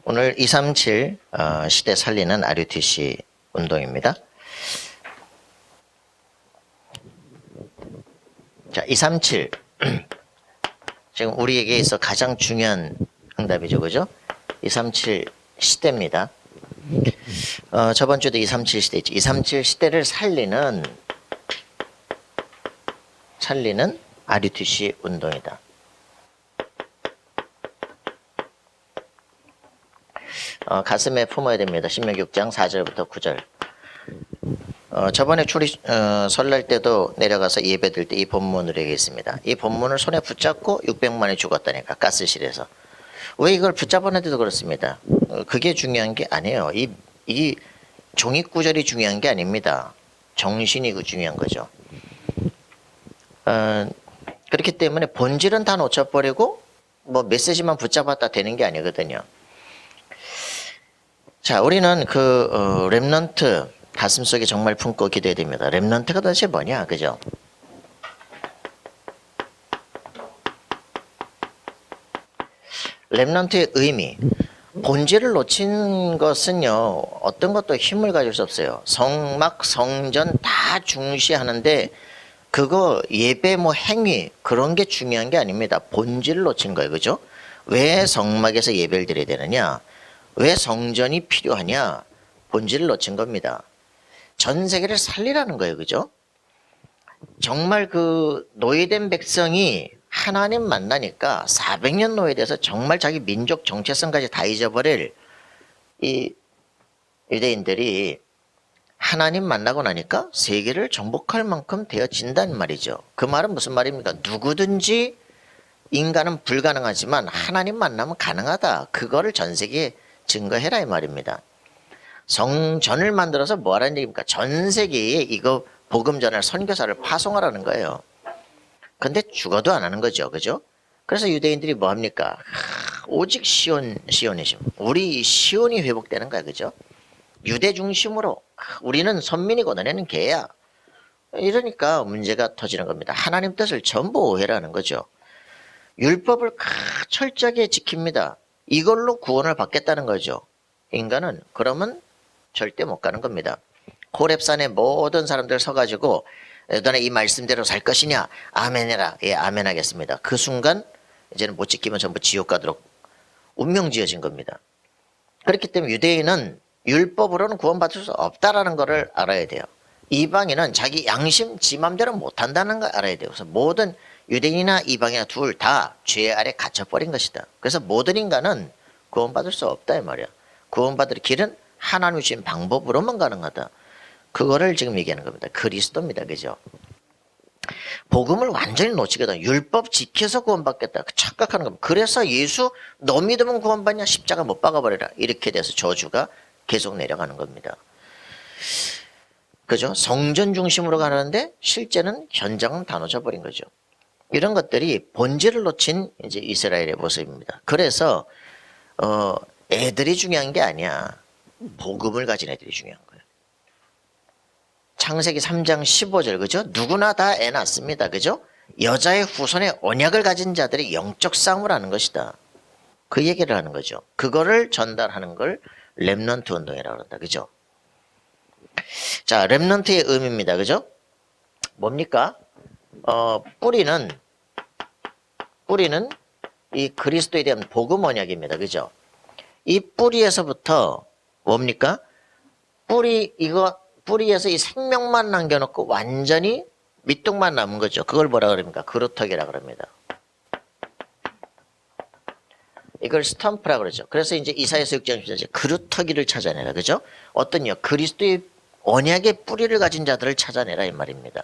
오늘 237 시대 살리는 RUTC 운동입니다. 자, 237 지금 우리에게 있어 가장 중요한 응답이죠, 그죠? 237 시대입니다. 저번 주도 237 시대 있죠. 237 시대를 살리는 RUTC 운동이다. 가슴에 품어야 됩니다. 신명기 6장 4절부터 9절. 저번에 설날 때도 내려가서 예배 드릴 때 이 본문을 얘기했습니다. 이 본문을 손에 붙잡고 600만이 죽었다니까, 가스실에서. 왜 이걸 붙잡았는데도 그렇습니다. 그게 중요한 게 아니에요. 이 종이구절이 중요한 게 아닙니다. 정신이 중요한 거죠. 그렇기 때문에 본질은 다 놓쳐버리고 뭐 메시지만 붙잡았다 되는 게 아니거든요. 자, 우리는 렘넌트 가슴속에 정말 품고 기도해야 됩니다. 렘넌트가 도대체 뭐냐, 그죠? 렘넌트의 의미, 본질을 놓친 것은요, 어떤 것도 힘을 가질 수 없어요. 성막, 성전 다 중시하는데 그거 예배 행위 그런 게 중요한 게 아닙니다. 본질을 놓친 거예요, 그죠? 왜 성막에서 예배를 드려야 되느냐? 왜 성전이 필요하냐? 본질을 놓친 겁니다. 전 세계를 살리라는 거예요, 그죠? 정말 노예된 백성이 하나님 만나니까 400년 노예돼서 정말 자기 민족 정체성까지 다 잊어버릴 이 유대인들이 하나님 만나고 나니까 세계를 정복할 만큼 되어진다는 말이죠. 그 말은 무슨 말입니까? 누구든지 인간은 불가능하지만 하나님 만나면 가능하다. 그거를 전 세계에 증거해라 이 말입니다. 성전을 만들어서 뭐 하라는 얘기입니까? 전 세계에 이거 복음 전할 선교사를 파송하라는 거예요. 근데 죽어도 안 하는 거죠. 그죠? 그래서 유대인들이 뭐 합니까? 오직 시온이심. 우리 시온이 회복되는 거야. 그죠? 유대 중심으로 우리는 선민이고 너네는 개야. 이러니까 문제가 터지는 겁니다. 하나님 뜻을 전부 오해라는 거죠. 율법을 철저하게 지킵니다. 이걸로 구원을 받겠다는 거죠. 인간은 그러면 절대 못 가는 겁니다. 호렙산에 모든 사람들 서가지고 너네 이 말씀대로 살 것이냐? 아멘해라. 예, 아멘 하겠습니다. 그 순간 이제는 못 지키면 전부 지옥 가도록 운명 지어진 겁니다. 그렇기 때문에 유대인은 율법으로는 구원받을 수 없다라는 것을 알아야 돼요. 이방인은 자기 양심 지 맘대로 못한다는 걸 알아야 돼요. 그래서 모든 유대인이나 이방이나 둘 다 죄 아래 갇혀버린 것이다. 그래서 모든 인간은 구원받을 수 없다 이 말이야. 구원받을 길은 하나님 주신 방법으로만 가능하다. 그거를 지금 얘기하는 겁니다. 그리스도입니다. 그죠? 복음을 완전히 놓치거든. 율법 지켜서 구원받겠다. 착각하는 겁니다. 그래서 예수 너 믿으면 구원받냐? 십자가 못 박아버려라. 이렇게 돼서 저주가 계속 내려가는 겁니다. 그죠? 성전 중심으로 가는데 실제는 현장은 다 놓쳐버린 거죠. 이런 것들이 본질을 놓친 이제 이스라엘의 모습입니다. 그래서 애들이 중요한 게 아니야. 복음을 가진 애들이 중요한 거예요. 창세기 3장 15절 그죠? 누구나 다 애 낳습니다. 그죠? 여자의 후손에 언약을 가진 자들이 영적 싸움을 하는 것이다. 그 얘기를 하는 거죠. 그거를 전달하는 걸 렘넌트 운동이라고 한다. 그죠? 자, 렘넌트의 의미입니다. 그죠? 뭡니까? 뿌리는 이 그리스도에 대한 복음 언약입니다. 그죠? 이 뿌리에서부터 뭡니까? 뿌리에서 이 생명만 남겨놓고 완전히 밑둥만 남은 거죠. 그걸 뭐라 그럽니까? 그루터기라 그럽니다. 이걸 스탬프라 그러죠. 그래서 이제 이사야서 6장 10절 그루터기를 찾아내라. 그죠? 어떤요? 그리스도의 언약의 뿌리를 가진 자들을 찾아내라 이 말입니다.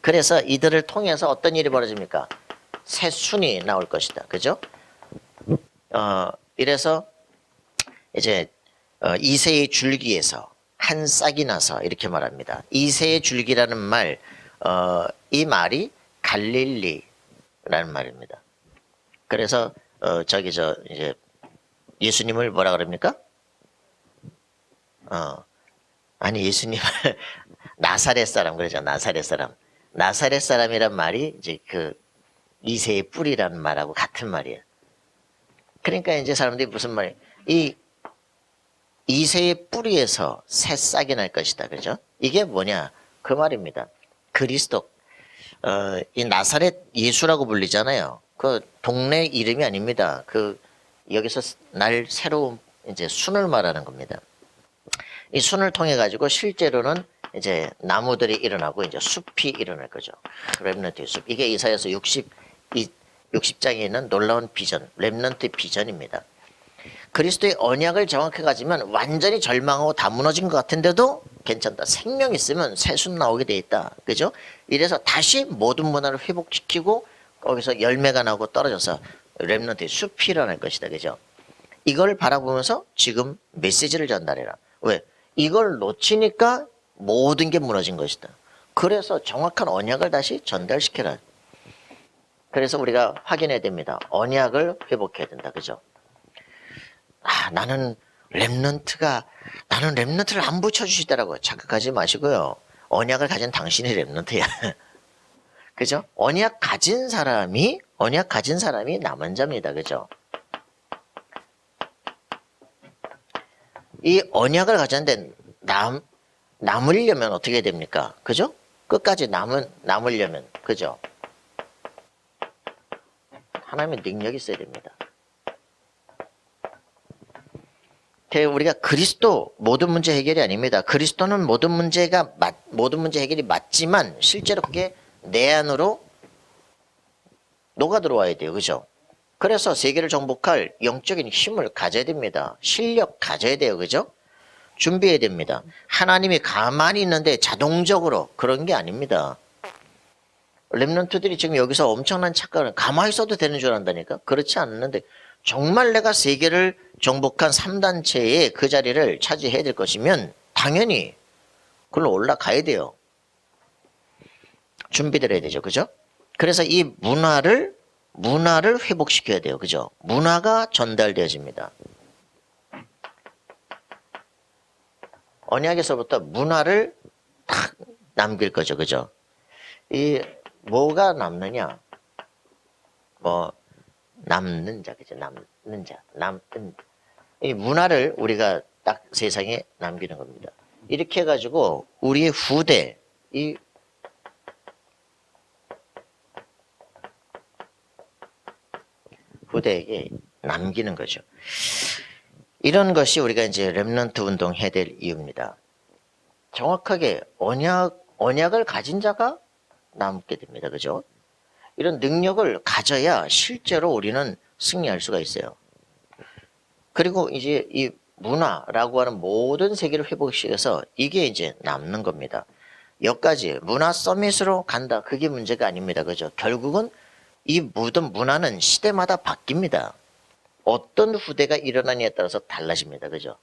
그래서 이들을 통해서 어떤 일이 벌어집니까? 새 순이 나올 것이다. 그죠? 이래서 이제 이새의 줄기에서 한 싹이 나서 이렇게 말합니다. 이새의 줄기라는 말, 이 말이 갈릴리라는 말입니다. 그래서 이제 예수님을 뭐라 그럽니까? 아니 예수님을 나사렛 사람 그러죠. 나사렛 사람. 나사렛 사람이란 말이 이제 이새의 뿌리라는 말하고 같은 말이에요. 그러니까 이제 사람들이 무슨 말이에요? 이 이새의 뿌리에서 새싹이 날 것이다. 그죠? 이게 뭐냐? 그 말입니다. 그리스도, 이 나사렛 예수라고 불리잖아요. 그 동네 이름이 아닙니다. 여기서 날 새로운 이제 순을 말하는 겁니다. 이 순을 통해 가지고 실제로는 이제 나무들이 일어나고 이제 숲이 일어날 거죠. 렘넌트의 숲. 이게 이사야서 60장에 있는 놀라운 비전, 렘넌트 비전입니다. 그리스도의 언약을 정확히 가지면 완전히 절망하고 다 무너진 것 같은데도 괜찮다. 생명 있으면 새순 나오게 돼 있다. 그죠? 이래서 다시 모든 문화를 회복시키고 거기서 열매가 나고 떨어져서 렘넌트의 숲이 일어날 것이다. 그죠? 이걸 바라보면서 지금 메시지를 전달해라. 왜? 이걸 놓치니까 모든 게 무너진 것이다. 그래서 정확한 언약을 다시 전달시켜라. 그래서 우리가 확인해야 됩니다. 언약을 회복해야 된다. 그죠? 나는 렘넌트를 안 붙여주시더라고요. 착각하지 마시고요. 언약을 가진 당신이 렘넌트야. 그죠? 언약 가진 사람이 남은 자입니다. 그죠? 이 언약을 가졌는데 남으려면 어떻게 됩니까? 그죠? 끝까지 남으려면, 그죠? 하나님의 능력이 있어야 됩니다. 우리가 그리스도 모든 문제 해결이 아닙니다. 그리스도는 모든 문제 해결이 맞지만 실제로 그게 내 안으로 녹아 들어와야 돼요. 그죠? 그래서 세계를 정복할 영적인 힘을 가져야 됩니다. 실력 가져야 돼요. 그죠? 준비해야 됩니다. 하나님이 가만히 있는데 자동적으로 그런 게 아닙니다. 렘넌트들이 지금 여기서 엄청난 착각을 가만히 있어도 되는 줄 안다니까? 그렇지 않는데 정말 내가 세계를 정복한 3단체의 그 자리를 차지해야 될 것이면 당연히 그걸로 올라가야 돼요. 준비를 해야 되죠. 그죠? 그래서 이 문화를 회복시켜야 돼요. 그죠? 문화가 전달되어집니다. 언약에서부터 문화를 탁 남길 거죠. 그죠? 이 뭐가 남느냐? 남는 자, 그죠? 남는 자, 이 문화를 우리가 딱 세상에 남기는 겁니다. 이렇게 해가지고 우리의 후대에게 남기는 거죠. 이런 것이 우리가 이제 렘넌트 운동 해야 될 이유입니다. 정확하게 언약을 가진 자가 남게 됩니다. 그죠? 이런 능력을 가져야 실제로 우리는 승리할 수가 있어요. 그리고 이제 이 문화라고 하는 모든 세계를 회복시켜서 이게 이제 남는 겁니다. 여기까지 문화 서밋으로 간다. 그게 문제가 아닙니다. 그죠? 결국은 이 모든 문화는 시대마다 바뀝니다. 어떤 후대가 일어나느냐에 따라서 달라집니다. 그죠?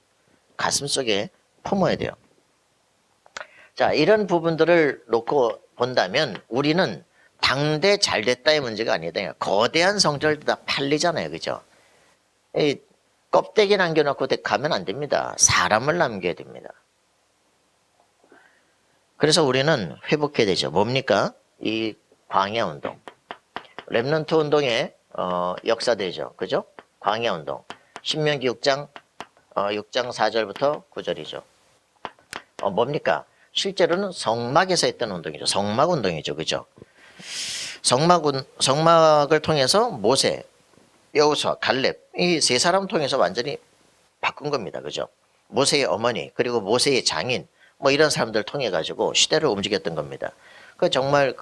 가슴속에 품어야 돼요. 자, 이런 부분들을 놓고 본다면 우리는 당대 잘됐다의 문제가 아니다. 거대한 성전들 다 팔리잖아요. 그죠? 이 껍데기 남겨놓고 가면 안 됩니다. 사람을 남겨야 됩니다. 그래서 우리는 회복해야 되죠. 뭡니까? 이 광야운동. 렘넌트 운동의 역사되죠. 그죠? 광야운동. 신명기 6장 4절부터 9절이죠. 뭡니까? 실제로는 성막에서 했던 운동이죠. 성막운동이죠. 그죠? 성막을 통해서 모세, 여호수아, 갈렙 이 세 사람 통해서 완전히 바꾼 겁니다. 그죠? 모세의 어머니 그리고 모세의 장인 이런 사람들 통해 가지고 시대를 움직였던 겁니다. 정말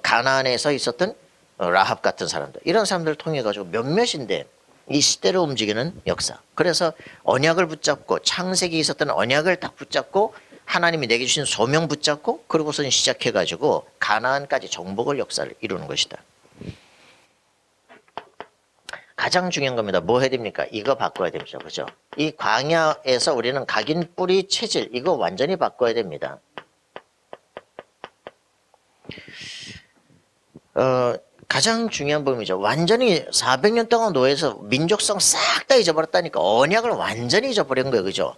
가나안에서 있었던 라합 같은 사람들 이런 사람들을 통해 가지고 몇몇인데 이 시대를 움직이는 역사. 그래서 언약을 붙잡고 창세기 있었던 언약을 딱 붙잡고 하나님이 내게 주신 소명 붙잡고 그러고선 시작해 가지고 가나안까지 정복을 역사를 이루는 것이다. 가장 중요한 겁니다. 뭐 해야 됩니까? 이거 바꿔야 됩니다. 그죠? 이 광야에서 우리는 각인 뿌리 체질 이거 완전히 바꿔야 됩니다. 가장 중요한 부분이죠. 완전히 400년 동안 노예에서 민족성 싹 다 잊어버렸다니까. 언약을 완전히 잊어버린 거예요. 그죠?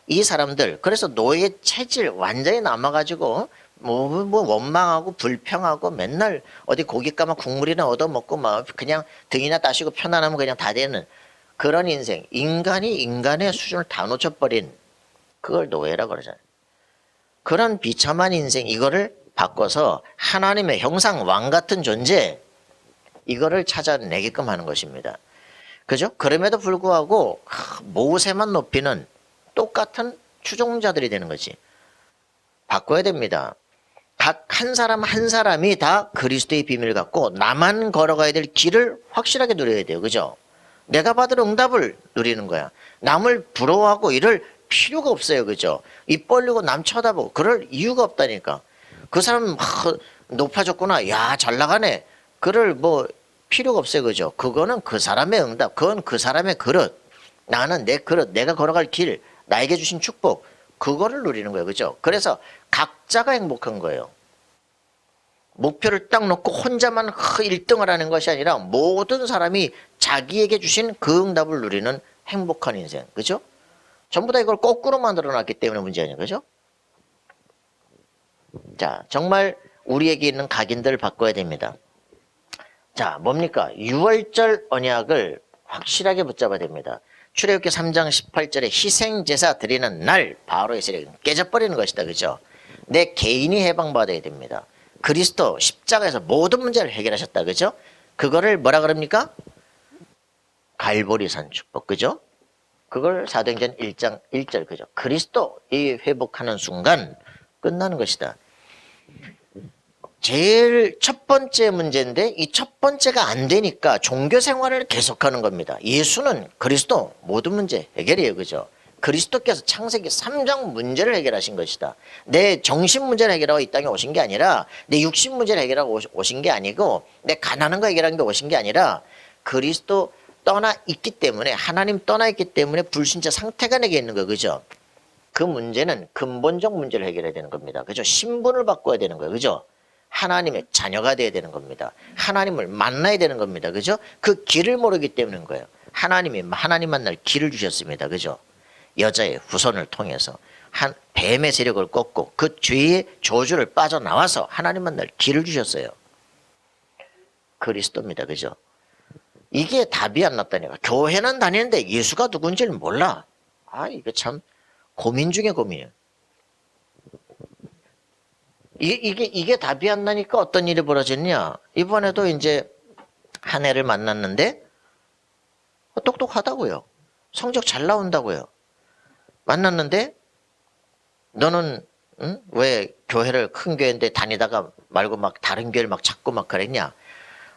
이 사람들 그래서 노예 체질 완전히 남아가지고 원망하고 불평하고 맨날 어디 고깃 가면 국물이나 얻어먹고 그냥 등이나 따시고 편안하면 그냥 다 되는 그런 인생, 인간이 인간의 수준을 다 놓쳐버린 그걸 노예라고 그러잖아요. 그런 비참한 인생, 이거를 바꿔서 하나님의 형상 왕 같은 존재, 이거를 찾아내게끔 하는 것입니다. 그죠? 그럼에도 불구하고 모세만 높이는 똑같은 추종자들이 되는 거지. 바꿔야 됩니다. 각 한 사람 한 사람이 다 그리스도의 비밀을 갖고 나만 걸어가야 될 길을 확실하게 누려야 돼요. 그죠? 내가 받을 응답을 누리는 거야. 남을 부러워하고 이럴 필요가 없어요. 그죠? 입 벌리고 남 쳐다보고 그럴 이유가 없다니까. 그 사람 높아졌구나. 야, 잘 나가네. 그럴 뭐 필요가 없어요. 그죠? 그거는 그 사람의 응답. 그건 그 사람의 그릇. 나는 내 그릇, 내가 걸어갈 길, 나에게 주신 축복, 그거를 누리는 거예요. 그죠? 그래서 각자가 행복한 거예요. 목표를 딱 놓고 혼자만 1등을 하는 것이 아니라 모든 사람이 자기에게 주신 그 응답을 누리는 행복한 인생. 그죠? 전부 다 이걸 거꾸로 만들어 놨기 때문에 문제 아니에요. 그죠? 자, 정말 우리에게 있는 각인들을 바꿔야 됩니다. 자, 뭡니까? 6월절 언약을 확실하게 붙잡아야 됩니다. 출애굽기 3장 18절에 희생제사 드리는 날 바로의 세력이 깨져버리는 것이다. 그죠? 내 개인이 해방받아야 됩니다. 그리스도 십자가에서 모든 문제를 해결하셨다. 그죠? 그거를 뭐라 그럽니까? 갈보리산 축복. 그죠? 그걸 사도행전 1장 1절. 그죠? 그리스도 이 회복하는 순간 끝나는 것이다. 제일 첫 번째 문제인데 이 첫 번째가 안 되니까 종교 생활을 계속하는 겁니다. 예수는 그리스도 모든 문제 해결이에요. 그죠? 그리스도께서 창세기 3장 문제를 해결하신 것이다. 내 정신 문제를 해결하고 이 땅에 오신 게 아니라 내 육신 문제를 해결하고 오신 게 아니고 내 가난한 거 해결하는 게 오신 게 아니라 그리스도 떠나 있기 때문에 하나님 떠나 있기 때문에 불신자 상태가 내게 있는 거. 그죠? 그 문제는 근본적 문제를 해결해야 되는 겁니다. 그죠? 신분을 바꿔야 되는 거예요. 그죠? 하나님의 자녀가 돼야 되는 겁니다. 하나님을 만나야 되는 겁니다. 그죠? 그 길을 모르기 때문인 거예요. 하나님 만날 길을 주셨습니다. 그죠? 여자의 후손을 통해서 뱀의 세력을 꺾고 그 죄의 저주를 빠져나와서 하나님 만날 길을 주셨어요. 그리스도입니다. 그죠? 이게 답이 안 났다니까. 교회는 다니는데 예수가 누군지를 몰라. 아, 이거 참 고민 중에 고민이에요. 이게 답이 안 나니까 어떤 일이 벌어졌냐. 이번에도 이제 한 애를 만났는데 똑똑하다고요. 성적 잘 나온다고요. 만났는데 너는 왜 교회를 큰 교회인데 다니다가 말고 막 다른 교회를 막 찾고 막 그랬냐.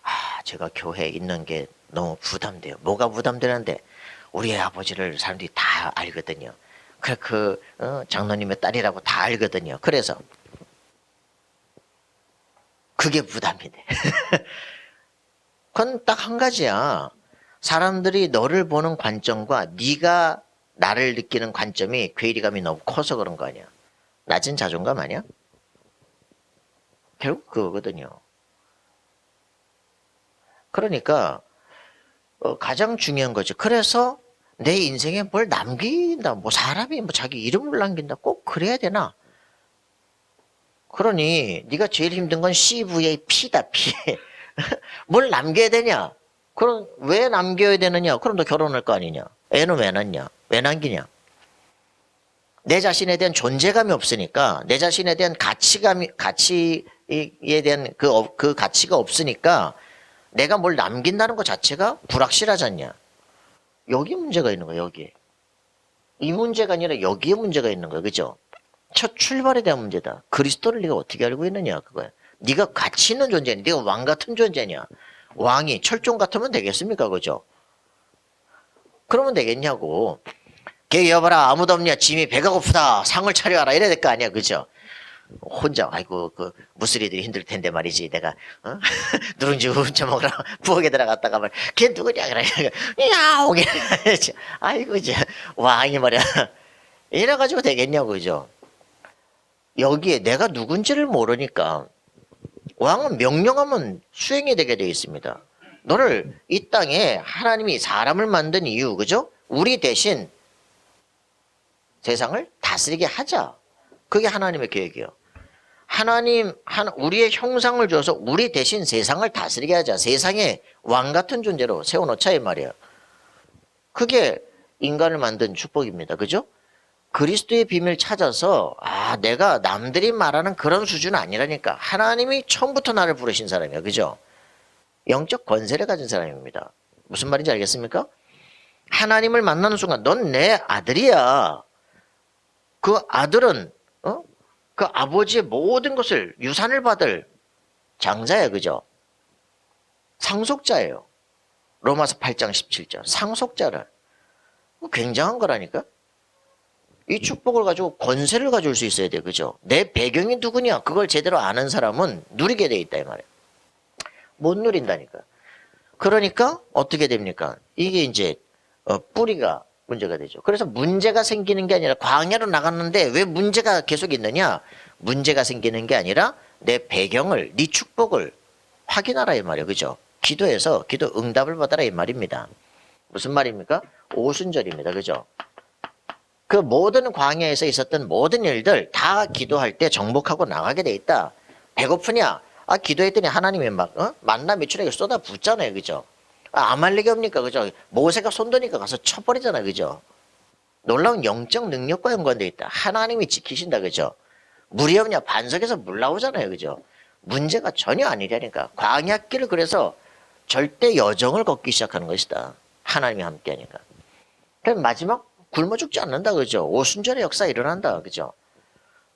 아, 제가 교회에 있는 게 너무 부담돼요. 뭐가 부담되는데 우리 아버지를 사람들이 다 알거든요. 그 장로님의 딸이라고 다 알거든요. 그래서 그게 부담이 돼. 그건 딱 한 가지야. 사람들이 너를 보는 관점과 네가 나를 느끼는 관점이 괴리감이 너무 커서 그런 거 아니야. 낮은 자존감 아니야? 결국 그거거든요. 그러니까 가장 중요한 거죠. 그래서 내 인생에 뭘 남긴다. 뭐 사람이 뭐 자기 이름을 남긴다. 꼭 그래야 되나? 그러니 네가 제일 힘든 건 CVAP다. P. 뭘 남겨야 되냐? 그럼 왜 남겨야 되느냐? 그럼 너 결혼할 거 아니냐? 애는 왜 낳냐? 왜 남기냐? 내 자신에 대한 존재감이 없으니까, 내 자신에 대한 가치에 대한 그 가치가 없으니까 내가 뭘 남긴다는 것 자체가 불확실하지 않냐? 여기 문제가 있는 거야. 여기. 이 문제가 아니라 여기에 문제가 있는 거야. 그죠? 첫 출발에 대한 문제다. 그리스도를 네가 어떻게 알고 있느냐 그거야. 네가 가치 있는 존재냐. 네가 왕 같은 존재냐. 왕이 철종 같으면 되겠습니까? 그죠? 그러면 되겠냐고. 걔 여봐라 아무도 없냐. 짐이 배가 고프다. 상을 차려와라. 이래야 될 거 아니야. 그죠? 혼자 아이고 그 무슬이들이 힘들 텐데 말이지. 내가 누룽지 혼자 먹으라 부엌에 들어갔다가 말 걔 누구냐 그래. 야옹 아이고 이제 왕이 말이야. 이래가지고 되겠냐고. 그죠? 여기에 내가 누군지를 모르니까 왕은 명령하면 수행이 되게 되어 있습니다. 너를 이 땅에 하나님이 사람을 만든 이유, 그죠? 우리 대신 세상을 다스리게 하자. 그게 하나님의 계획이에요. 우리의 형상을 줘서 우리 대신 세상을 다스리게 하자. 세상에 왕 같은 존재로 세워놓자 이 말이에요. 그게 인간을 만든 축복입니다. 그죠? 그리스도의 비밀 찾아서 내가 남들이 말하는 그런 수준은 아니라니까. 하나님이 처음부터 나를 부르신 사람이야. 그죠? 영적 권세를 가진 사람입니다. 무슨 말인지 알겠습니까? 하나님을 만나는 순간 넌 내 아들이야. 그 아들은 그 아버지의 모든 것을 유산을 받을 장자야. 그죠? 상속자예요. 로마서 8장 17절. 상속자를. 굉장한 거라니까. 이 축복을 가지고 권세를 가질 수 있어야 돼. 그죠? 내 배경이 누구냐? 그걸 제대로 아는 사람은 누리게 돼 있다 이 말이에요. 못 누린다니까. 그러니까 어떻게 됩니까? 이게 이제 뿌리가 문제가 되죠. 그래서 문제가 생기는 게 아니라 광야로 나갔는데 왜 문제가 계속 있느냐? 문제가 생기는 게 아니라 내 배경을, 네 축복을 확인하라 이 말이에요. 그죠? 기도해서 기도 응답을 받아라 이 말입니다. 무슨 말입니까? 오순절입니다. 그죠? 그 모든 광야에서 있었던 모든 일들 다 기도할 때 정복하고 나가게 돼 있다. 배고프냐? 기도했더니 하나님이 막 만나 미추라기 쏟아 붓잖아요. 그죠? 아말렉이 옵니까? 그죠? 모세가 손드니까 가서 쳐버리잖아요. 그죠? 놀라운 영적 능력과 연관되어 있다. 하나님이 지키신다. 그죠? 물이 없냐? 반석에서 물 나오잖아요. 그죠? 문제가 전혀 아니라니까. 광야길을 그래서 절대 여정을 걷기 시작하는 것이다. 하나님이 함께하니까. 그럼 마지막 굶어 죽지 않는다. 그죠? 오순절의 역사 일어난다. 그죠?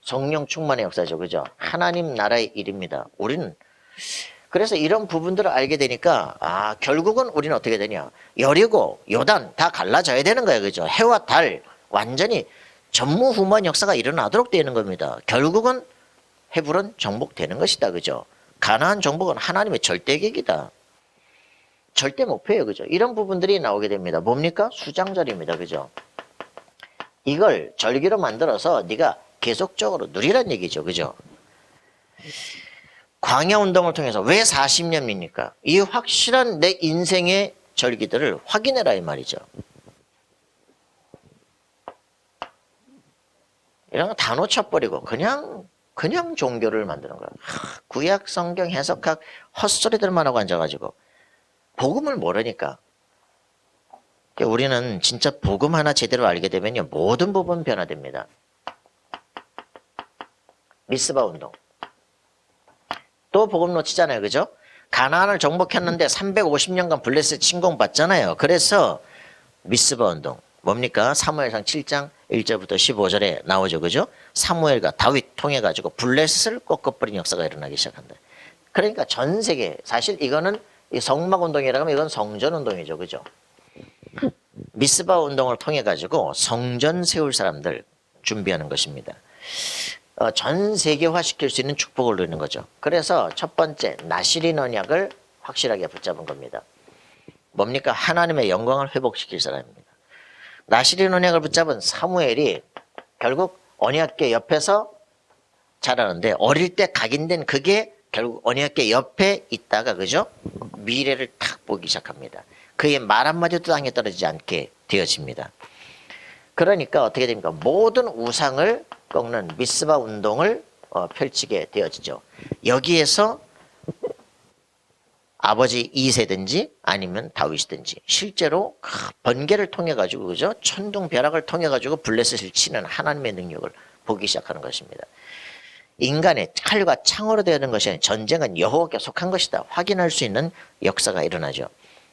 성령 충만의 역사죠. 그죠? 하나님 나라의 일입니다. 우리는 그래서 이런 부분들을 알게 되니까 결국은 우리는 어떻게 되냐? 여리고 요단 다 갈라져야 되는 거예요. 그죠? 해와 달 완전히 전무후무한 역사가 일어나도록 되는 겁니다. 결국은 헤브론 정복되는 것이다. 그죠? 가나안 정복은 하나님의 절대 계획이다. 절대 목표예요. 그죠? 이런 부분들이 나오게 됩니다. 뭡니까? 수장절입니다. 그죠? 이걸 절기로 만들어서 네가 계속적으로 누리란 얘기죠. 그죠? 광야 운동을 통해서 왜 40년입니까? 이 확실한 내 인생의 절기들을 확인해라 이 말이죠. 이런 거 다 놓쳐버리고 그냥 종교를 만드는 거야. 구약 성경 해석학 헛소리들만 하고 앉아가지고 복음을 모르니까. 우리는 진짜 복음 하나 제대로 알게 되면요 모든 부분 변화됩니다. 미스바 운동. 또 복음 놓치잖아요. 그죠? 가나안을 정복했는데 350년간 블레셋 침공받잖아요. 그래서 미스바 운동. 뭡니까? 사무엘상 7장 1절부터 15절에 나오죠. 그죠? 사무엘과 다윗 통해 가지고 블레셋을 꺾어버린 역사가 일어나기 시작한다. 그러니까 전 세계 사실 이거는 이 성막 운동이라고 하면 이건 성전 운동이죠. 그죠? 미스바 운동을 통해 가지고 성전 세울 사람들 준비하는 것입니다. 전 세계화 시킬 수 있는 축복을 누리는 거죠. 그래서 첫 번째 나시린 언약을 확실하게 붙잡은 겁니다. 뭡니까? 하나님의 영광을 회복시킬 사람입니다. 나시린 언약을 붙잡은 사무엘이 결국 언약궤 옆에서 자라는데 어릴 때 각인된 그게 결국 언약궤 옆에 있다가 그죠? 미래를 탁 보기 시작합니다. 그의 말 한마디도 땅에 떨어지지 않게 되어집니다. 그러니까 어떻게 됩니까? 모든 우상을 꺾는 미스바 운동을 펼치게 되어지죠. 여기에서 아버지 이세든지 아니면 다윗이든지 실제로 번개를 통해 가지고 그죠? 천둥 벼락을 통해 가지고 블레셋을 치는 하나님의 능력을 보기 시작하는 것입니다. 인간의 칼과 창으로 되는 것이 아니라 전쟁은 여호와께 속한 것이다. 확인할 수 있는 역사가 일어나죠.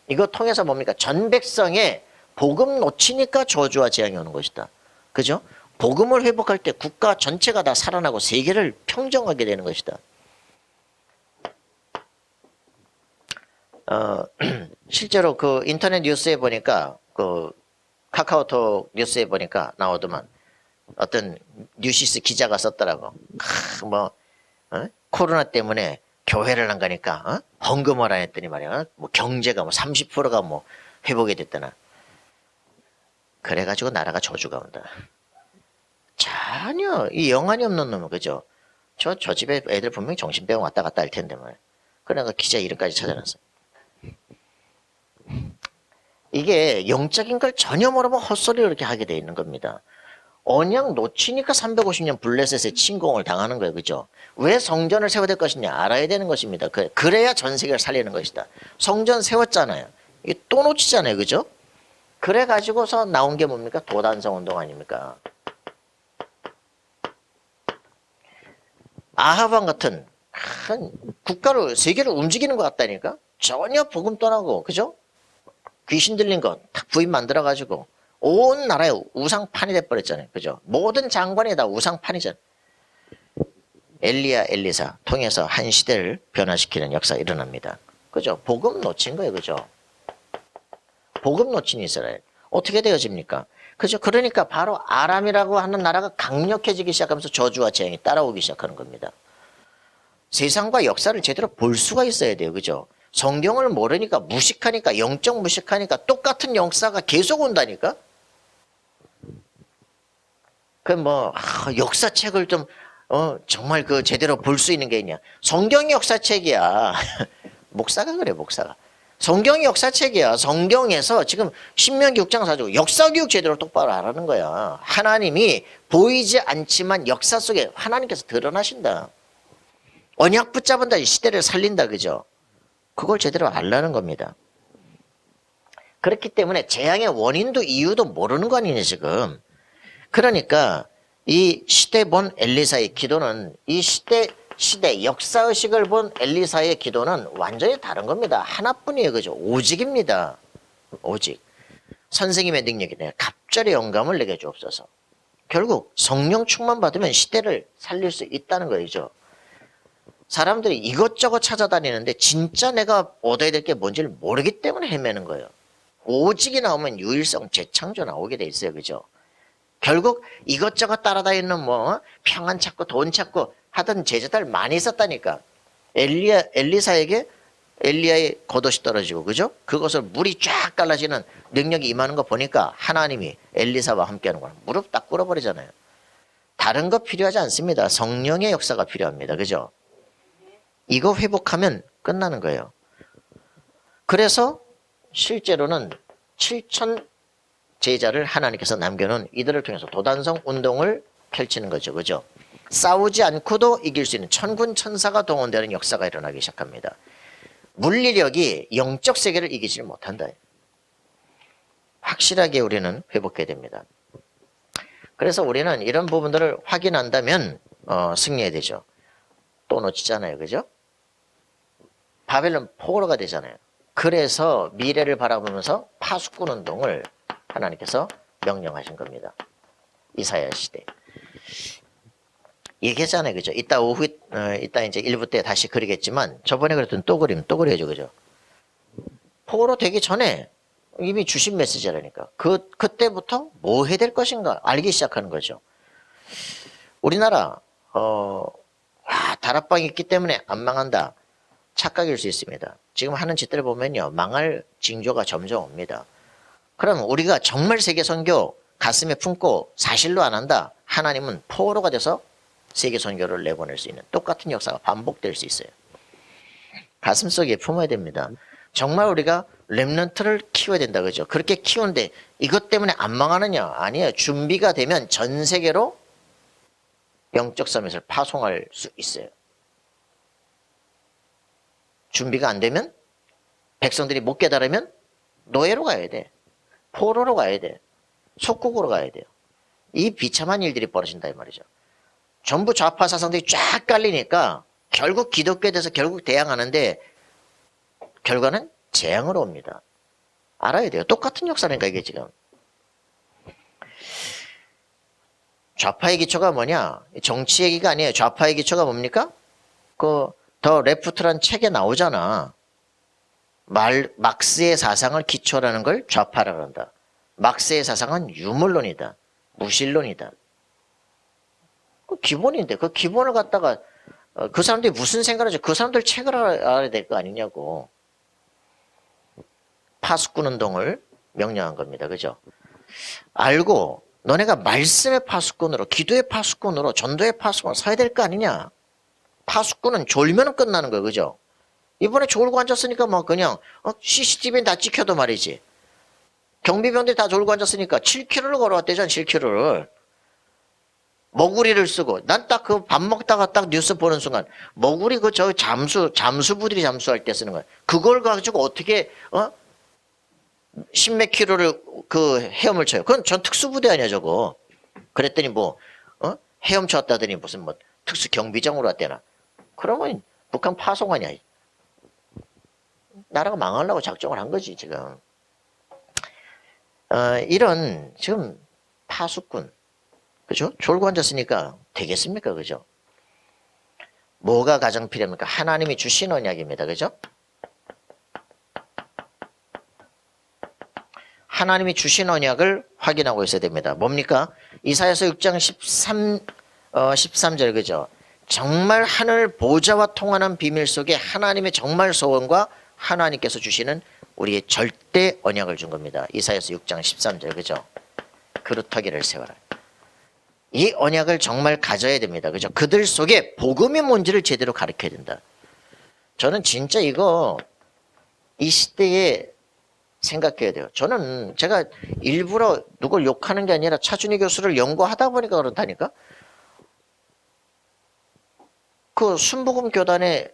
이거 통해서 뭡니까? 전 백성의 복음 놓치니까 저주와 재앙이 오는 것이다. 그죠? 복음을 회복할 때 국가 전체가 다 살아나고 세계를 평정하게 되는 것이다. 실제로 그 인터넷 뉴스에 보니까 그 카카오톡 뉴스에 보니까 나오더만 어떤 뉴시스 기자가 썼더라고. 코로나 때문에 교회를 안 가니까 헌금을 안 했더니 말이야. 뭐 경제가 뭐 30%가 뭐 회복이 됐다나. 그래가지고 나라가 저주가 온다. 전혀 이 영안이 없는 놈은 그죠? 저 집에 애들 분명히 정신병 왔다 갔다 할 텐데 말이야. 그래가 기자 이름까지 찾아놨어. 이게 영적인 걸 전혀 모르면 헛소리를 이렇게 하게 돼 있는 겁니다. 언약 놓치니까 350년 블레셋의 침공을 당하는 거예요. 그죠? 왜 성전을 세워야 될 것이냐 알아야 되는 것입니다. 그래야 전 세계를 살리는 것이다. 성전 세웠잖아요. 이게 또 놓치잖아요. 그죠? 그래 가지고서 나온 게 뭡니까? 도단성 운동 아닙니까? 아하방 같은 큰 국가를 세계를 움직이는 것 같다니까. 전혀 복음 떠나고 그죠? 귀신 들린 거 탁 부인 만들어 가지고 온 나라에 우상판이 돼버렸잖아요. 그죠? 모든 장관이 다 우상판이잖아요. 엘리야 엘리사 통해서 한 시대를 변화시키는 역사가 일어납니다. 그죠? 복음 놓친 거예요. 그죠? 복음 놓친 이스라엘. 어떻게 되어집니까? 그죠? 그러니까 바로 아람이라고 하는 나라가 강력해지기 시작하면서 저주와 재앙이 따라오기 시작하는 겁니다. 세상과 역사를 제대로 볼 수가 있어야 돼요. 그죠? 성경을 모르니까 무식하니까 영적 무식하니까 똑같은 역사가 계속 온다니까? 그 뭐 역사책을 좀 정말 그 제대로 볼 수 있는 게 있냐? 성경이 역사책이야. 목사가 그래 목사가. 성경이 역사책이야. 성경에서 지금 신명기 6장 4절 역사교육 제대로 똑바로 하라는 거야. 하나님이 보이지 않지만 역사 속에 하나님께서 드러나신다. 언약 붙잡은다. 시대를 살린다. 그죠? 그걸 제대로 알라는 겁니다. 그렇기 때문에 재앙의 원인도 이유도 모르는 거 아니냐 지금. 그러니까 이 시대 본 엘리사의 기도는 이 시대 역사의식을 본 엘리사의 기도는 완전히 다른 겁니다. 하나뿐이에요. 그죠? 오직입니다. 오직. 선생님의 능력이 내가 갑절의 영감을 내게 주옵소서. 결국 성령 충만 받으면 시대를 살릴 수 있다는 거죠. 사람들이 이것저것 찾아다니는데 진짜 내가 얻어야 될 게 뭔지를 모르기 때문에 헤매는 거예요. 오직이 나오면 유일성, 재창조 나오게 돼 있어요. 그죠? 결국 이것저것 따라다니는 뭐 평안 찾고 돈 찾고 하던 제자들 많이 있었다니까. 엘리사에게 엘리야의 겉옷이 떨어지고 그죠? 그것을 물이 쫙 갈라지는 능력이 임하는 거 보니까 하나님이 엘리사와 함께하는 거야. 무릎 딱 꿇어버리잖아요. 다른 거 필요하지 않습니다. 성령의 역사가 필요합니다. 그죠? 이거 회복하면 끝나는 거예요. 그래서 실제로는 7천 제자를 하나님께서 남겨놓은 이들을 통해서 도단성 운동을 펼치는 거죠. 그죠? 싸우지 않고도 이길 수 있는 천군 천사가 동원되는 역사가 일어나기 시작합니다. 물리력이 영적 세계를 이기지 못한다. 확실하게 우리는 회복해야 됩니다. 그래서 우리는 이런 부분들을 확인한다면 승리해야 되죠. 또 놓치잖아요. 그죠? 바벨론 포로가 되잖아요. 그래서 미래를 바라보면서 파수꾼 운동을 하나님께서 명령하신 겁니다. 이사야 시대. 얘기했잖아요. 그죠? 이따 이제 1부 때 다시 그리겠지만 저번에 그랬던 또 그려야죠. 그죠? 포로 되기 전에 이미 주신 메시지라니까. 그때부터 뭐 해야 될 것인가 알기 시작하는 거죠. 우리나라, 다락방이 있기 때문에 안 망한다. 착각일 수 있습니다. 지금 하는 짓들을 보면요. 망할 징조가 점점 옵니다. 그럼 우리가 정말 세계 선교 가슴에 품고 사실로 안 한다. 하나님은 포로가 돼서 세계 선교를 내보낼 수 있는 똑같은 역사가 반복될 수 있어요. 가슴속에 품어야 됩니다. 정말 우리가 렘넌트를 키워야 된다. 그죠? 그렇게 키우는데 이것 때문에 안 망하느냐? 아니에요. 준비가 되면 전 세계로 영적 서밋을 파송할 수 있어요. 준비가 안 되면 백성들이 못 깨달으면 노예로 가야 돼. 포로로 가야 돼. 속국으로 가야 돼요. 이 비참한 일들이 벌어진다 이 말이죠. 전부 좌파 사상들이 쫙 깔리니까 결국 기독교에 대해서 결국 대항하는데 결과는 재앙으로 옵니다. 알아야 돼요. 똑같은 역사니까 이게 지금. 좌파의 기초가 뭐냐? 정치 얘기가 아니에요. 좌파의 기초가 뭡니까? 더 레프트란 책에 나오잖아. 막스의 사상을 기초라는 걸 좌파라고 한다. 막스의 사상은 유물론이다. 무신론이다. 그 기본인데 그 기본을 갖다가 그 사람들이 무슨 생각을 하죠? 그 사람들 책을 알아야 될 거 아니냐고. 파수꾼 운동을 명령한 겁니다. 그죠? 알고 너네가 말씀의 파수꾼으로 기도의 파수꾼으로 전도의 파수꾼으로 서야 될 거 아니냐. 파수꾼은 졸면 끝나는 거예요. 그죠? 이번에 졸고 앉았으니까 뭐 그냥 CCTV는 다 찍혀도 말이지. 경비병들이 다 졸고 앉았으니까 7km를 걸어왔대잖아. 7km를. 머구리를 쓰고 난 딱 그 밥 먹다가 딱 뉴스 보는 순간 머구리 저 잠수부들이 잠수할 때 쓰는 거야. 그걸 가지고 어떻게 십몇 킬로를 그 헤엄을 쳐요. 그건 전 특수부대 아니야 저거. 그랬더니 뭐 헤엄쳤다더니 무슨 뭐 특수 경비장으로 왔대나. 그러면 북한 파송 아니야. 나라가 망하려고 작정을 한 거지 지금. 이런 지금 파수꾼, 그죠? 졸고 앉았으니까 되겠습니까, 그죠? 뭐가 가장 필요합니까? 하나님이 주신 언약입니다, 그죠? 하나님이 주신 언약을 확인하고 있어야 됩니다. 뭡니까? 이사야서 6장 13절, 그죠? 정말 하늘 보좌와 통하는 비밀 속에 하나님의 정말 소원과 하나님께서 주시는 우리의 절대 언약을 준 겁니다. 이사야서 6장 13절, 그죠? 그루터기를 세워라. 이 언약을 정말 가져야 됩니다. 그죠? 그들 속에 복음이 뭔지를 제대로 가르쳐야 된다. 저는 진짜 이거 이 시대에 생각해야 돼요. 저는 제가 일부러 누굴 욕하는 게 아니라 차준희 교수를 연구하다 보니까 그렇다니까. 그 순복음 교단에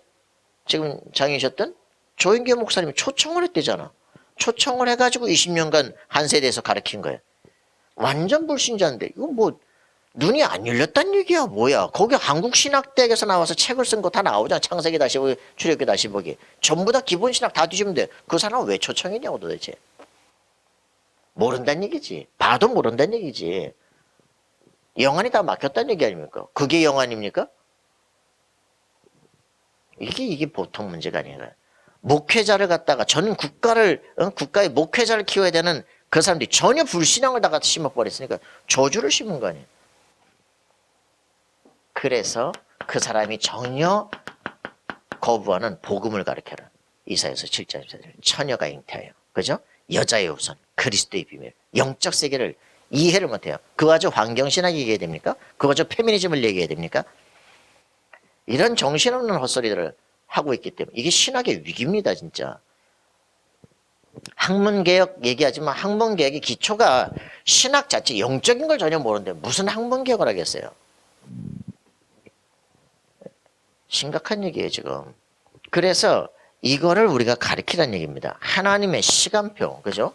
지금 장이셨던 조인교 목사님이 초청을 했대잖아. 초청을 해가지고 20년간 한 세대에서 가르친 거예요. 완전 불신자인데 이거 뭐 눈이 안 열렸단 얘기야 뭐야. 거기 한국신학대학에서 나와서 책을 쓴 거 다 나오잖아. 창세기 다시 보기, 출애굽기 다시 보기. 전부 다 기본신학 다 뒤지면 돼. 그 사람 왜 초청했냐고 도대체. 모른다는 얘기지. 봐도 모른다는 얘기지. 영안이 다 막혔다는 얘기 아닙니까? 그게 영안입니까? 이게 보통 문제가 아니에요. 목회자를 갖다가 전 국가의 목회자를 키워야 되는 그 사람들이 전혀 불신앙을 다 갖다 심어버렸으니까 저주를 심은 거 아니에요. 그래서 그 사람이 전혀 거부하는 복음을 가르쳐라. 이사야서 7장 14절. 처녀가 잉태하여. 그죠? 여자의 우선. 그리스도의 비밀. 영적 세계를 이해를 못해요. 그와저 환경신학 얘기해야 됩니까? 그와저 페미니즘을 얘기해야 됩니까? 이런 정신없는 헛소리들을 하고 있기 때문에 이게 신학의 위기입니다. 진짜. 학문개혁 얘기하지만 학문개혁의 기초가 신학 자체 영적인 걸 전혀 모르는데 무슨 학문개혁을 하겠어요. 심각한 얘기예요 지금. 그래서 이거를 우리가 가르치라는 얘기입니다. 하나님의 시간표, 그죠?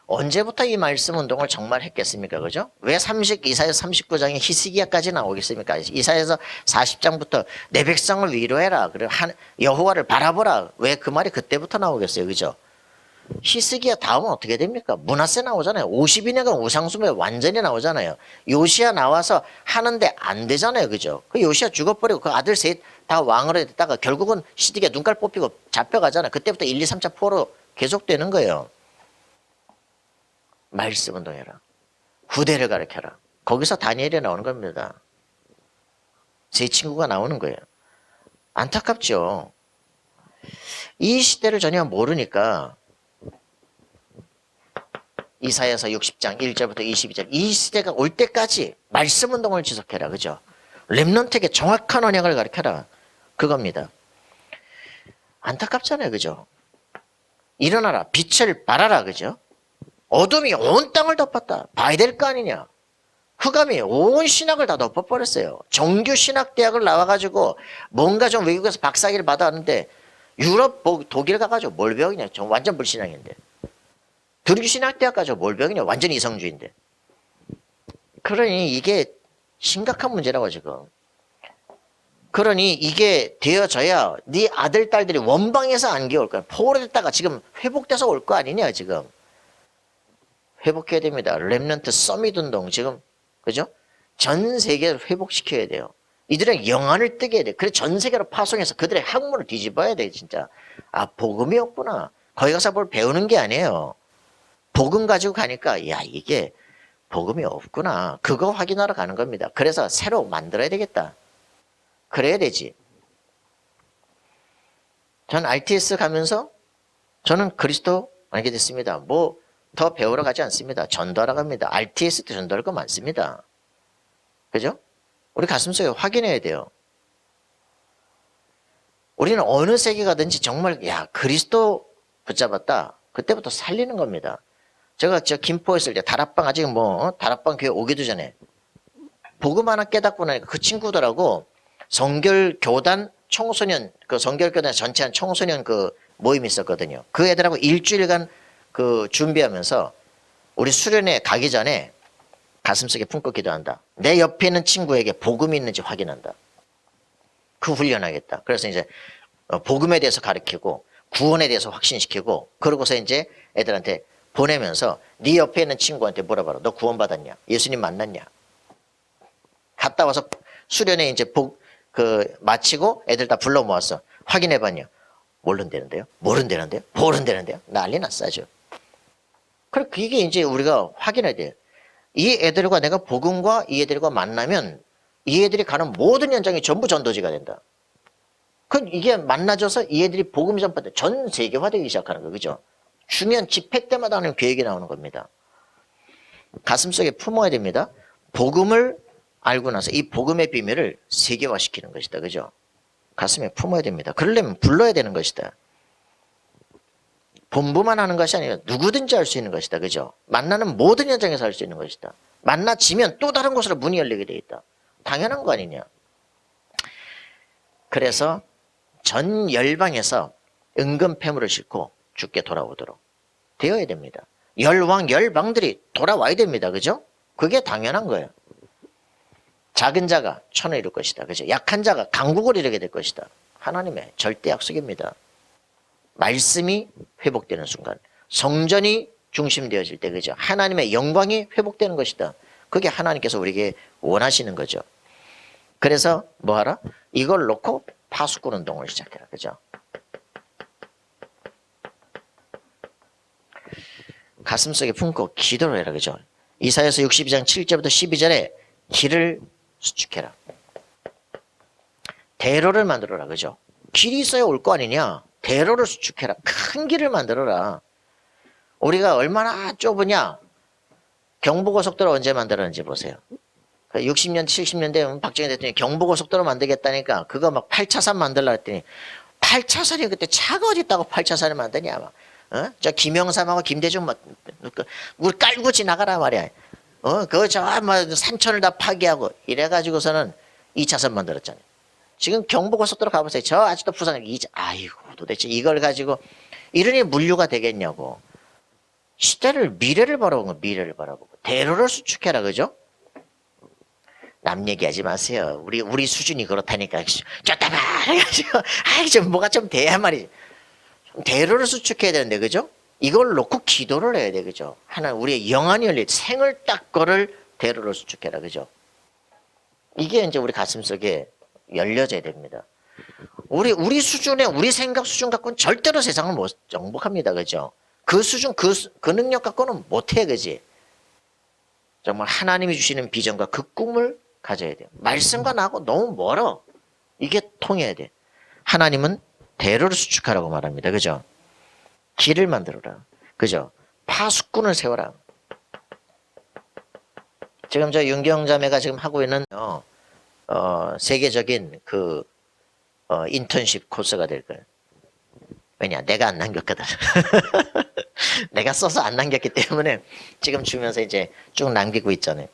언제부터 이 말씀 운동을 정말 했겠습니까? 그죠? 왜 이사야 39장에 히스기야까지 나오겠습니까? 이사야서 40장부터 내 백성을 위로해라. 그리고 여호와를 바라보라. 왜 그 말이 그때부터 나오겠어요? 그죠? 히스기야 다음은 어떻게 됩니까? 므낫세 나오잖아요. 52년간 우상숭배 완전히 나오잖아요. 요시야 나와서 하는데 안 되잖아요. 그죠? 그 요시야 죽어버리고 그 아들 셋 다 왕으로 했다가 결국은 시드기야 눈깔 뽑히고 잡혀가잖아요. 그때부터 1, 2, 3차 포로 계속되는 거예요. 말씀 운동해라. 후대를 가르쳐라. 거기서 다니엘이 나오는 겁니다. 제 친구가 나오는 거예요. 안타깝죠. 이 시대를 전혀 모르니까 이사야서 60장 1절부터 22절 이 시대가 올 때까지 말씀 운동을 지속해라. 그죠? 렘넌트에게 정확한 언약을 가르쳐라. 그겁니다. 안타깝잖아요. 그죠? 일어나라. 빛을 발하라. 그죠? 어둠이 온 땅을 덮었다. 봐야 될 거 아니냐. 흑암이 온 신학을 다 덮어버렸어요. 정규 신학대학을 나와가지고 뭔가 좀 외국에서 박사학위를 받았는데 유럽, 독일 가가지고 뭘 배우냐. 완전 불신앙인데. 두르기 신학대학 가지고 뭘 배우냐. 완전 이성주의인데. 그러니 이게 심각한 문제라고 지금. 그러니 이게 되어져야 네 아들, 딸들이 원방에서 안개 올 거야. 포로됐다가 지금 회복돼서 올 거 아니냐 지금. 회복해야 됩니다. 렘넌트 서밋 운동 지금 그죠? 전 세계를 회복시켜야 돼요. 이들의 영안을 뜨게 해야 돼. 그래 전 세계로 파송해서 그들의 학문을 뒤집어야 돼 진짜. 아 복음이 없구나. 거기 가서 뭘 배우는 게 아니에요. 복음 가지고 가니까 야 이게 복음이 없구나. 그거 확인하러 가는 겁니다. 그래서 새로 만들어야 되겠다. 그래야 되지. 전 RTS 가면서 저는 그리스도 알게 됐습니다. 뭐 더 배우러 가지 않습니다. 전도하러 갑니다. RTS 때 전도할 거 많습니다. 그죠? 우리 가슴속에 확인해야 돼요. 우리는 어느 세계 가든지 정말 야 그리스도 붙잡았다. 그때부터 살리는 겁니다. 제가 저 김포에 있을 때 다락방 아직 뭐 다락방 교회 오기도 전에 복음 하나 깨닫고 나니까 그 친구들하고 성결교단 청소년 그 성결교단 전체한 청소년 그 모임이 있었거든요. 그 애들하고 일주일간 그 준비하면서 우리 수련회 가기 전에 가슴속에 품고 기도한다. 내 옆에 있는 친구에게 복음이 있는지 확인한다. 그 훈련하겠다. 그래서 이제 복음에 대해서 가르치고 구원에 대해서 확신시키고 그러고서 이제 애들한테 보내면서 네 옆에 있는 친구한테 물어봐라. 너 구원받았냐? 예수님 만났냐? 갔다 와서 수련회 이제 마치고 애들 다 불러 모았어. 확인해봤냐? 모른다는데요? 모른다는데요? 모른다는데요? 난리 났어 아주. 그래 이게 이제 우리가 확인해야 돼요. 이 애들과 내가 복음과 이 애들과 만나면 이 애들이 가는 모든 현장이 전부 전도지가 된다. 이게 만나져서 이 애들이 복음이 전파돼 전 세계화되기 시작하는 거 그죠? 중요한 집회 때마다 하는 계획이 나오는 겁니다. 가슴속에 품어야 됩니다. 복음을 알고 나서 이 복음의 비밀을 세계화시키는 것이다. 그죠? 가슴에 품어야 됩니다. 그러려면 불러야 되는 것이다. 본부만 하는 것이 아니라 누구든지 할 수 있는 것이다. 그죠? 만나는 모든 현장에서 할 수 있는 것이다. 만나지면 또 다른 곳으로 문이 열리게 돼 있다. 당연한 거 아니냐. 그래서 전 열방에서 은근 패물을 싣고 죽게 돌아오도록 되어야 됩니다. 열왕 열방들이 돌아와야 됩니다. 그죠? 그게 당연한 거예요. 작은 자가 천을 이룰 것이다. 그죠? 약한 자가 강국을 이루게 될 것이다. 하나님의 절대 약속입니다. 말씀이 회복되는 순간, 성전이 중심되어질 때, 그죠? 하나님의 영광이 회복되는 것이다. 그게 하나님께서 우리에게 원하시는 거죠. 그래서 뭐 하라? 이걸 놓고 파수꾼 운동을 시작해라. 그죠? 가슴속에 품고 기도를 해라. 그죠? 이사야서 62장 7절부터 12절에 길을 수축해라. 대로를 만들어라. 그죠? 길이 있어야 올 거 아니냐? 대로를 수축해라. 큰 길을 만들어라. 우리가 얼마나 좁으냐? 경부고속도로 언제 만들었는지 보세요. 60년, 70년 되면 박정희 대통령이 경부고속도로 만들겠다니까 그거 막 8차선 만들라 했더니 8차선이 그때 차가 어디 있다고 8차선을 만드냐 막. 저 김영삼하고 김대중 막 물 깔고 지나가라 말이야. 그거 저 산천을 다 파괴하고 이래가지고서는 2차선 만들었잖아요. 지금 경부고속도로 가보세요. 저 아직도 부산에 아이고 도대체 이걸 가지고 이러니 물류가 되겠냐고. 시대를 미래를 바라보고 미래를 바라보고 대로를 수축해라. 그죠? 남 얘기하지 마세요. 우리 수준이 그렇다니까. 쫓다봐 해가지고 좀 뭐가 좀 돼야 말이지. 대로를 수축해야 되는데 그죠? 이걸 놓고 기도를 해야 돼. 그죠? 하나 우리의 영안이 열릴 생을 딱 거를 대로를 수축해라. 그죠? 이게 이제 우리 가슴속에 열려져야 됩니다. 우리 수준의 우리 생각 수준 갖고는 절대로 세상을 못 정복합니다. 그죠? 그 수준 그 능력 갖고는 못해. 그지? 정말 하나님이 주시는 비전과 그 꿈을 가져야 돼요. 말씀과 나하고 너무 멀어. 이게 통해야 돼. 하나님은 대로를 수축하라고 말합니다. 그죠? 길을 만들어라. 그죠? 파수꾼을 세워라. 지금 저 윤경 자매가 지금 하고 있는 세계적인 그 인턴십 코스가 될 거예요. 왜냐? 내가 안 남겼거든. 내가 써서 안 남겼기 때문에 지금 주면서 이제 쭉 남기고 있잖아요.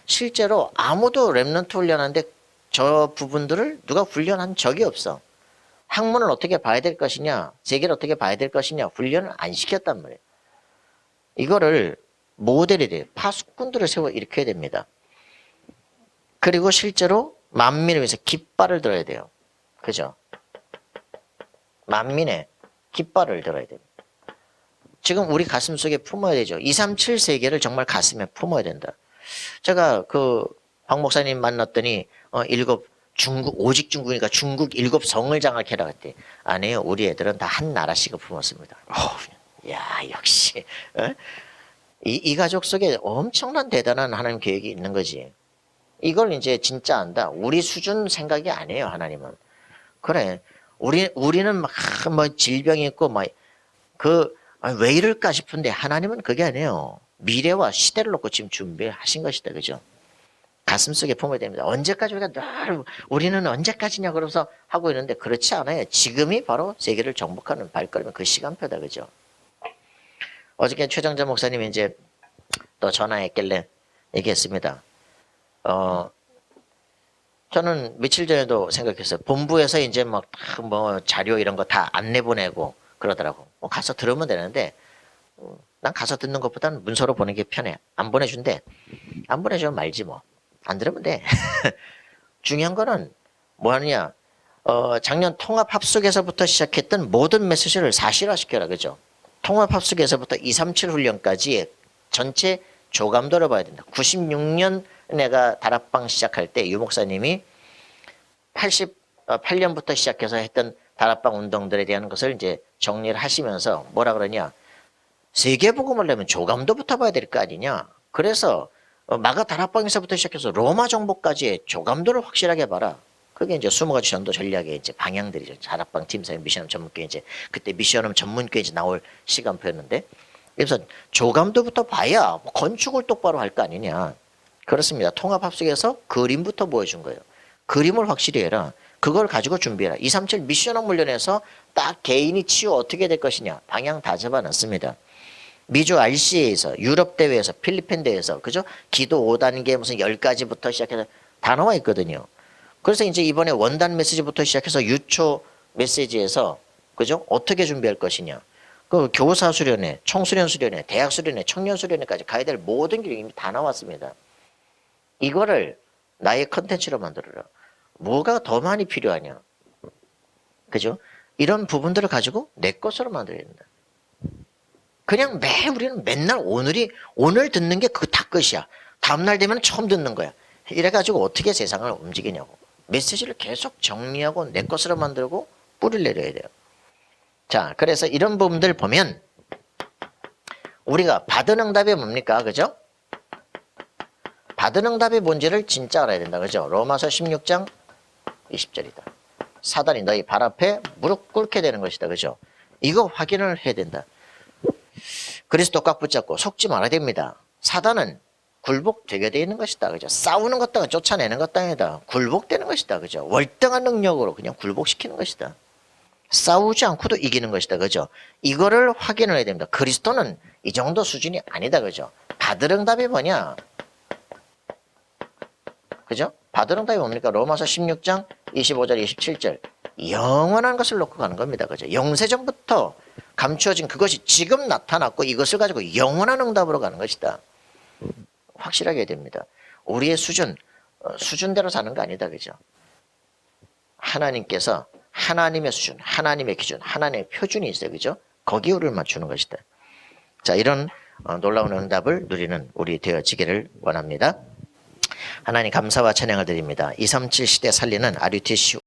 실제로 아무도 랩런트 훈련하는데 저 부분들을 누가 훈련한 적이 없어. 학문을 어떻게 봐야 될 것이냐, 세계를 어떻게 봐야 될 것이냐 훈련을 안 시켰단 말이에요. 이거를 모델이 돼요. 파수꾼들을 세워 일으켜야 됩니다. 그리고 실제로 만민을 위해서 깃발을 들어야 돼요. 그죠? 만민의 깃발을 들어야 됩니다. 지금 우리 가슴 속에 품어야 되죠. 237 세계를 정말 가슴에 품어야 된다. 제가 박 목사님 만났더니 오직 중국이니까 중국 7성을 장악해라 했더니 아니에요. 우리 애들은 다 한 나라씩을 품었습니다. 야 역시 이 가족 속에 엄청난 대단한 하나님 계획이 있는 거지. 이걸 이제 진짜 안다. 우리 수준 생각이 아니에요. 하나님은. 그래. 우리는 막 질병이 있고 왜 이럴까 싶은데 하나님은 그게 아니에요. 미래와 시대를 놓고 지금 준비하신 것이다. 그죠? 가슴속에 품어야 됩니다. 언제까지 우리는 언제까지냐 그러면서 하고 있는데 그렇지 않아요. 지금이 바로 세계를 정복하는 발걸음의 그 시간표다. 그죠? 어저께 최정자 목사님이 이제 또 전화했길래 얘기했습니다. 저는 며칠 전에도 생각했어요. 본부에서 이제 자료 이런 거 다 안 내보내고 그러더라고. 가서 들으면 되는데 난 가서 듣는 것보다는 문서로 보는 게 편해. 안 보내준대. 안 보내주면 말지 뭐. 안 들으면 돼. 중요한 거는 뭐 하느냐. 작년 통합합숙에서부터 시작했던 모든 메시지를 사실화시켜라. 그죠? 통합합숙에서부터 237 훈련까지 전체 조감도를 봐야 된다. 96년 내가 다락방 시작할 때 유 목사님이 88년부터 시작해서 했던 다락방 운동들에 대한 것을 이제 정리를 하시면서 뭐라 그러냐. 세계복음을 내면 조감도부터 봐야 될 거 아니냐. 그래서 마가 다락방에서부터 시작해서 로마 정복까지의 조감도를 확실하게 봐라. 그게 이제 20가지 전도 전략의 이제 방향들이죠. 다락방 팀사역 미션업 전문교회 이제 그때 미션업 전문교회 이제 나올 시간표였는데 그래서 조감도부터 봐야 뭐 건축을 똑바로 할 거 아니냐. 그렇습니다. 통합합숙에서 그림부터 보여준 거예요. 그림을 확실히 해라. 그걸 가지고 준비해라. 237 미션업 훈련에서 딱 개인이 치유 어떻게 될 것이냐. 방향 다 잡아놨습니다. 미주 RCA에서 유럽 대회에서 필리핀 대회에서 그죠? 기도 5단계 무슨 10가지부터 시작해서 다 나와 있거든요. 그래서 이제 이번에 원단 메시지부터 시작해서 유초 메시지에서 그죠? 어떻게 준비할 것이냐. 그 교사 수련회, 청소년 수련회, 대학 수련회, 청년 수련회까지 가야 될 모든 길이 이미 다 나왔습니다. 이거를 나의 컨텐츠로 만들어라. 뭐가 더 많이 필요하냐. 그죠? 이런 부분들을 가지고 내 것으로 만들어야 된다. 그냥 우리는 맨날 오늘 듣는 게 그거 다 끝이야. 다음날 되면 처음 듣는 거야. 이래가지고 어떻게 세상을 움직이냐고. 메시지를 계속 정리하고 내 것으로 만들고 뿌리를 내려야 돼요. 자, 그래서 이런 부분들 보면 우리가 받은 응답이 뭡니까? 그죠? 받은 응답의 본질을 진짜 알아야 된다. 그죠? 로마서 16장 20절이다. 사단이 너희 발 앞에 무릎 꿇게 되는 것이다. 그죠? 이거 확인을 해야 된다. 그리스도 꽉 붙잡고 속지 말아야 됩니다. 사단은 굴복되게 되어 있는 것이다. 그죠? 싸우는 것도 쫓아내는 것도 아니다. 굴복되는 것이다. 그죠? 월등한 능력으로 그냥 굴복시키는 것이다. 싸우지 않고도 이기는 것이다. 그죠? 이거를 확인을 해야 됩니다. 그리스도는 이 정도 수준이 아니다. 그죠? 받을 응답이 뭐냐? 그죠? 받을 응답이 뭡니까? 로마서 16장 25절 27절 영원한 것을 놓고 가는 겁니다. 그죠? 영세전부터 감추어진 그것이 지금 나타났고 이것을 가지고 영원한 응답으로 가는 것이다. 확실하게 해야 됩니다. 우리의 수준대로 사는 거 아니다. 그죠? 하나님께서 하나님의 수준, 하나님의 기준, 하나님의 표준이 있어요. 그죠? 거기에 우리를 맞추는 것이다. 자, 이런 놀라운 응답을 누리는 우리 되어지기를 원합니다. 하나님 감사와 찬양을 드립니다. 237 시대 살리는 RUTC